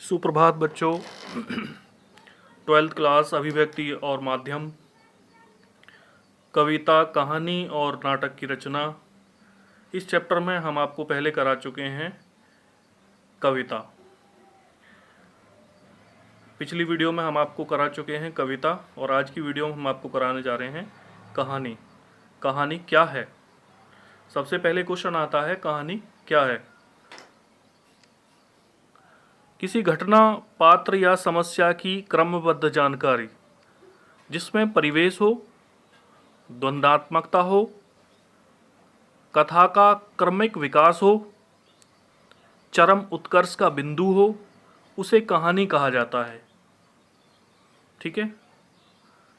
सुप्रभात बच्चों। 12th class अभिव्यक्ति और माध्यम, कविता, कहानी और नाटक की रचना। इस चैप्टर में हम आपको पहले करा चुके हैं कविता। पिछली वीडियो में हम आपको करा चुके हैं कविता और आज की वीडियो में हम आपको कराने जा रहे हैं कहानी। कहानी क्या है? सबसे पहले क्वेश्चन आता है, कहानी क्या है? किसी घटना, पात्र या समस्या की क्रमबद्ध जानकारी जिसमें परिवेश हो, द्वंद्वात्मकता हो, कथा का क्रमिक विकास हो, चरम उत्कर्ष का बिंदु हो, उसे कहानी कहा जाता है। ठीक है,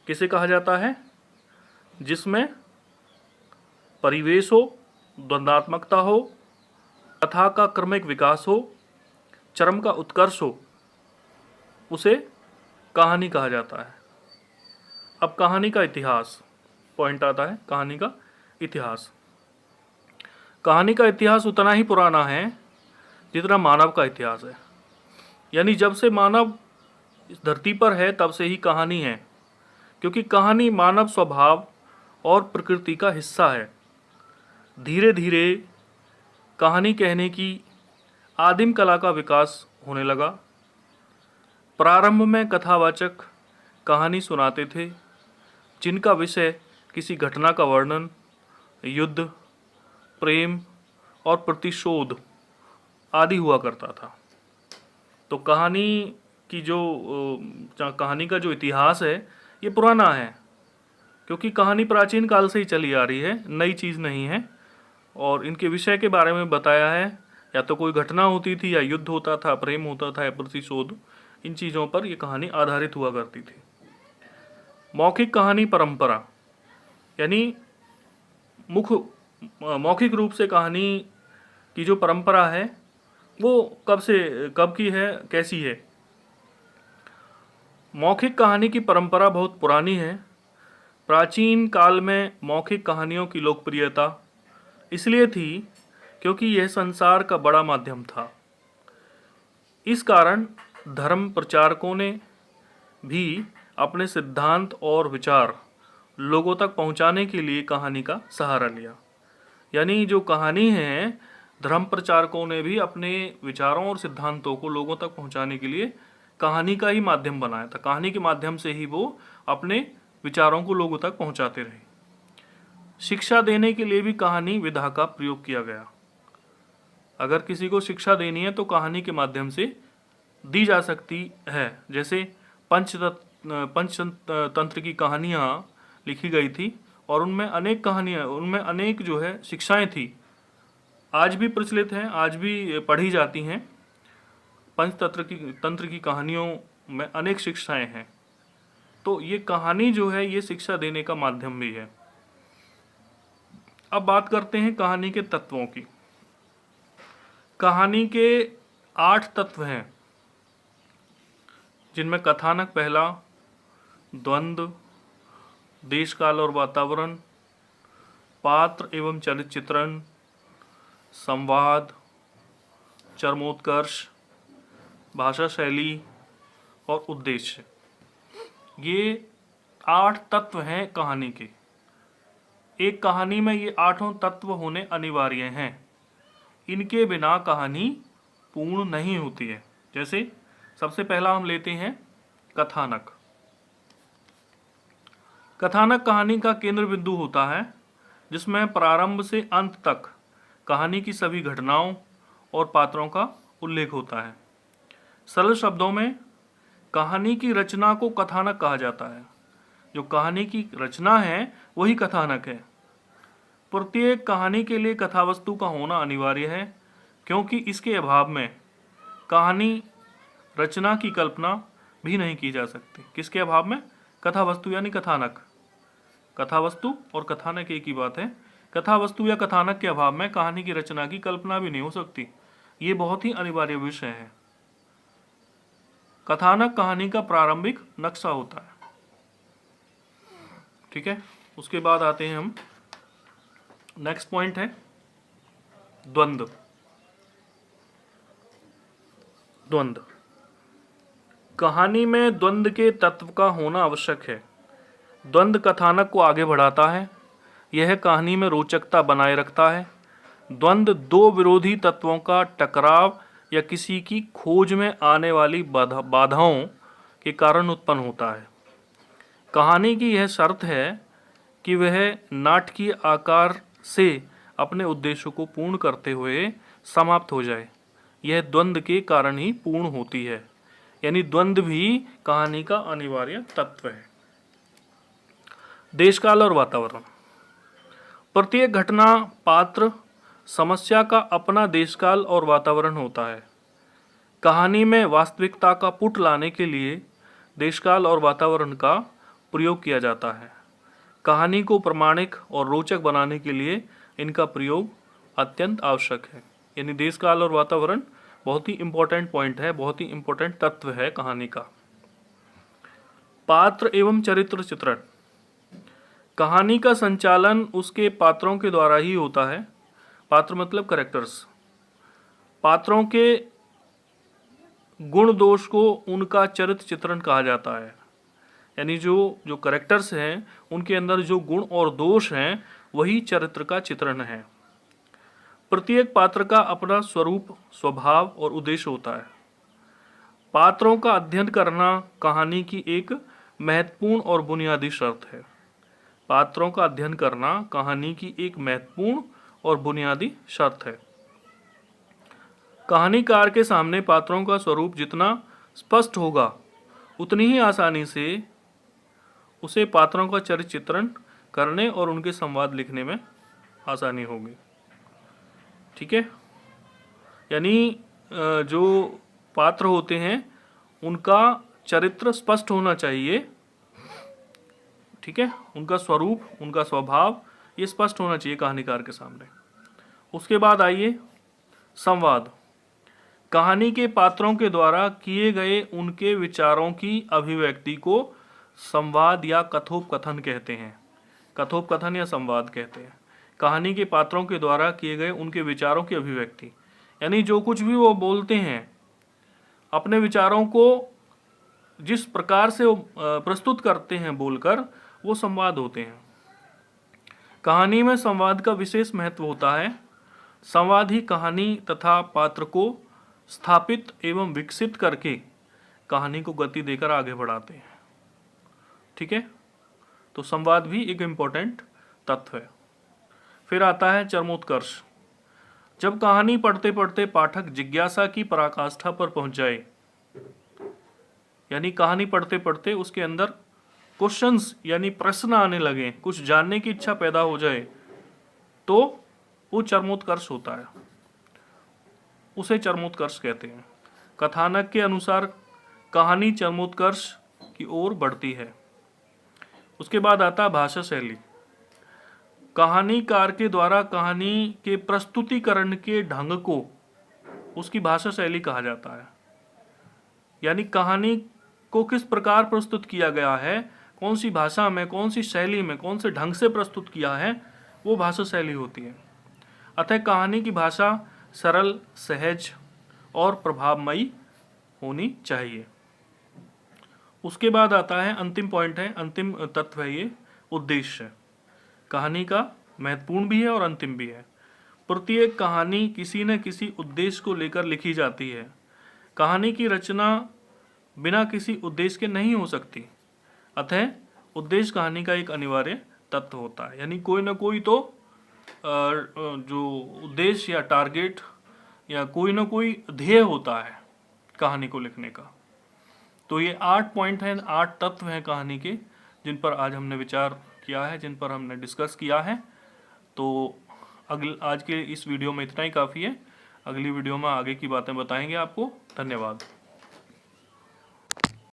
किसे कहा जाता है? जिसमें परिवेश हो, द्वंद्वात्मकता हो, कथा का क्रमिक विकास हो, चरम का उत्कर्ष हो, उसे कहानी कहा जाता है। अब कहानी का इतिहास पॉइंट आता है। कहानी का इतिहास, कहानी का इतिहास उतना ही पुराना है जितना मानव का इतिहास है। यानी जब से मानव इस धरती पर है तब से ही कहानी है, क्योंकि कहानी मानव स्वभाव और प्रकृति का हिस्सा है। धीरे धीरे कहानी कहने की आदिम कला का विकास होने लगा। प्रारंभ में कथावाचक कहानी सुनाते थे जिनका विषय किसी घटना का वर्णन, युद्ध, प्रेम और प्रतिशोध आदि हुआ करता था। तो कहानी की कहानी का जो इतिहास है ये पुराना है, क्योंकि कहानी प्राचीन काल से ही चली आ रही है, नई चीज़ नहीं है। और इनके विषय के बारे में बताया है, या तो कोई घटना होती थी, या युद्ध होता था, प्रेम होता था, या प्रतिशोध। इन चीज़ों पर यह कहानी आधारित हुआ करती थी। मौखिक कहानी परंपरा, यानी मौखिक रूप से कहानी की जो परंपरा है वो कब की है, कैसी है? मौखिक कहानी की परंपरा बहुत पुरानी है। प्राचीन काल में मौखिक कहानियों की लोकप्रियता इसलिए थी क्योंकि यह संसार का बड़ा माध्यम था। इस कारण धर्म प्रचारकों ने भी अपने सिद्धांत और विचार लोगों तक पहुंचाने के लिए कहानी का सहारा लिया। यानी जो कहानी है, धर्म प्रचारकों ने भी अपने विचारों और सिद्धांतों को लोगों तक पहुंचाने के लिए कहानी का ही माध्यम बनाया था। कहानी के माध्यम से ही वो अपने विचारों को लोगों तक पहुंचाते रहे। शिक्षा देने के लिए भी कहानी विधा का प्रयोग किया गया। अगर किसी को शिक्षा देनी है तो कहानी के माध्यम से दी जा सकती है। जैसे पंचतंत्र की कहानियाँ लिखी गई थी और उनमें अनेक जो है शिक्षाएं थी, आज भी प्रचलित हैं, आज भी पढ़ी जाती हैं। तंत्र की कहानियों में अनेक शिक्षाएं हैं। तो ये कहानी जो है ये शिक्षा देने का माध्यम भी है। अब बात करते हैं कहानी के तत्वों की। कहानी के 8 तत्व हैं, जिनमें कथानक पहला, द्वंद्व, देश काल और वातावरण, पात्र एवं चरित्र चित्रण, संवाद, चरमोत्कर्ष, भाषा शैली और उद्देश्य। ये 8 तत्व हैं कहानी के। एक कहानी में ये 8 तत्व होने अनिवार्य हैं। इनके बिना कहानी पूर्ण नहीं होती है। जैसे सबसे पहला हम लेते हैं कथानक। कथानक कहानी का केंद्र बिंदु होता है, जिसमें प्रारंभ से अंत तक कहानी की सभी घटनाओं और पात्रों का उल्लेख होता है। सरल शब्दों में कहानी की रचना को कथानक कहा जाता है। जो कहानी की रचना है वही कथानक है। प्रत्येक कहानी के लिए कथावस्तु का होना अनिवार्य है, क्योंकि इसके अभाव में कहानी रचना की कल्पना भी नहीं की जा सकती। किसके अभाव में? कथावस्तु यानी कथानक। कथावस्तु और कथानक एक ही बात है। कथावस्तु या कथानक के अभाव में कहानी की रचना की कल्पना भी नहीं हो सकती। ये बहुत ही अनिवार्य विषय है। कथानक कहानी का प्रारंभिक नक्शा होता है। ठीक है, उसके बाद आते हैं हम, नेक्स्ट पॉइंट है द्वंद्व। द्वंद्व कहानी में द्वंद्व के तत्व का होना आवश्यक है। द्वंद्व कथानक को आगे बढ़ाता है, यह कहानी में रोचकता बनाए रखता है। द्वंद्व दो विरोधी तत्वों का टकराव या किसी की खोज में आने वाली बाधाओं के कारण उत्पन्न होता है। कहानी की यह शर्त है कि वह नाटकीय आकार से अपने उद्देश्य को पूर्ण करते हुए समाप्त हो जाए। यह द्वंद्व के कारण ही पूर्ण होती है, यानी द्वंद्व भी कहानी का अनिवार्य तत्व है। देशकाल और वातावरण। प्रत्येक घटना, पात्र, समस्या का अपना देशकाल और वातावरण होता है। कहानी में वास्तविकता का पुट लाने के लिए देशकाल और वातावरण का प्रयोग किया जाता है। कहानी को प्रामाणिक और रोचक बनाने के लिए इनका प्रयोग अत्यंत आवश्यक है। यानी देशकाल और वातावरण बहुत ही इम्पोर्टेंट पॉइंट है, बहुत ही इम्पोर्टेंट तत्व है कहानी का। पात्र एवं चरित्र चित्रण। कहानी का संचालन उसके पात्रों के द्वारा ही होता है। पात्र मतलब कैरेक्टर्स। पात्रों के गुण दोष को उनका चरित्र चित्रण कहा जाता है। यानी जो कैरेक्टर्स हैं उनके अंदर जो गुण और दोष हैं वही चरित्र का चित्रण है। प्रत्येक पात्र का अपना स्वरूप, स्वभाव और उद्देश्य होता है। पात्रों का अध्ययन करना कहानी की एक महत्वपूर्ण और बुनियादी शर्त है। पात्रों का अध्ययन करना कहानी की एक महत्वपूर्ण और बुनियादी शर्त है। कहानीकार के सामने पात्रों का स्वरूप जितना स्पष्ट होगा उतनी ही आसानी से उसे पात्रों का चरित्र चित्रण करने और उनके संवाद लिखने में आसानी होगी। ठीक है, यानी जो पात्र होते हैं उनका चरित्र स्पष्ट होना चाहिए। ठीक है, उनका स्वरूप, उनका स्वभाव ये स्पष्ट होना चाहिए कहानीकार के सामने। उसके बाद आइए संवाद। कहानी के पात्रों के द्वारा किए गए उनके विचारों की अभिव्यक्ति को संवाद या कथोपकथन कहते हैं। कथोपकथन या संवाद कहते हैं। कहानी के पात्रों के द्वारा किए गए उनके विचारों की अभिव्यक्ति, यानी जो कुछ भी वो बोलते हैं, अपने विचारों को जिस प्रकार से वो प्रस्तुत करते हैं बोलकर, वो संवाद होते हैं। कहानी में संवाद का विशेष महत्व होता है। संवाद ही कहानी तथा पात्र को स्थापित एवं विकसित करके कहानी को गति देकर आगे बढ़ाते हैं। ठीक है, तो संवाद भी एक इम्पोर्टेंट तत्व है। फिर आता है चरमोत्कर्ष। जब कहानी पढ़ते पढ़ते पाठक जिज्ञासा की पराकाष्ठा पर पहुंच जाए, यानी कहानी पढ़ते पढ़ते उसके अंदर क्वेश्चंस यानी प्रश्न आने लगे, कुछ जानने की इच्छा पैदा हो जाए, तो वो चरमोत्कर्ष होता है, उसे चरमोत्कर्ष कहते हैं। कथानक के अनुसार कहानी चरमोत्कर्ष की ओर बढ़ती है। उसके बाद आता है भाषा शैली। कहानीकार के द्वारा कहानी के प्रस्तुतिकरण के ढंग को उसकी भाषा शैली कहा जाता है। यानी कहानी को किस प्रकार प्रस्तुत किया गया है, कौन सी भाषा में, कौन सी शैली में, कौन से ढंग से प्रस्तुत किया है, वो भाषा शैली होती है। अतः कहानी की भाषा सरल, सहज और प्रभावमयी होनी चाहिए। उसके बाद आता है अंतिम पॉइंट है, अंतिम तत्व है ये, उद्देश्य। कहानी का महत्वपूर्ण भी है और अंतिम भी है। प्रत्येक कहानी किसी न किसी उद्देश्य को लेकर लिखी जाती है। कहानी की रचना बिना किसी उद्देश्य के नहीं हो सकती। अतः उद्देश्य कहानी का एक अनिवार्य तत्व होता है। यानी कोई ना कोई तो जो उद्देश्य या टारगेट या कोई ना कोई ध्येय होता है कहानी को लिखने का। तो ये 8 पॉइंट हैं, 8 तत्व हैं कहानी के, जिन पर आज हमने विचार किया है, जिन पर हमने डिस्कस किया है। तो आज के इस वीडियो में इतना ही काफ़ी है। अगली वीडियो में आगे की बातें बताएंगे आपको। धन्यवाद।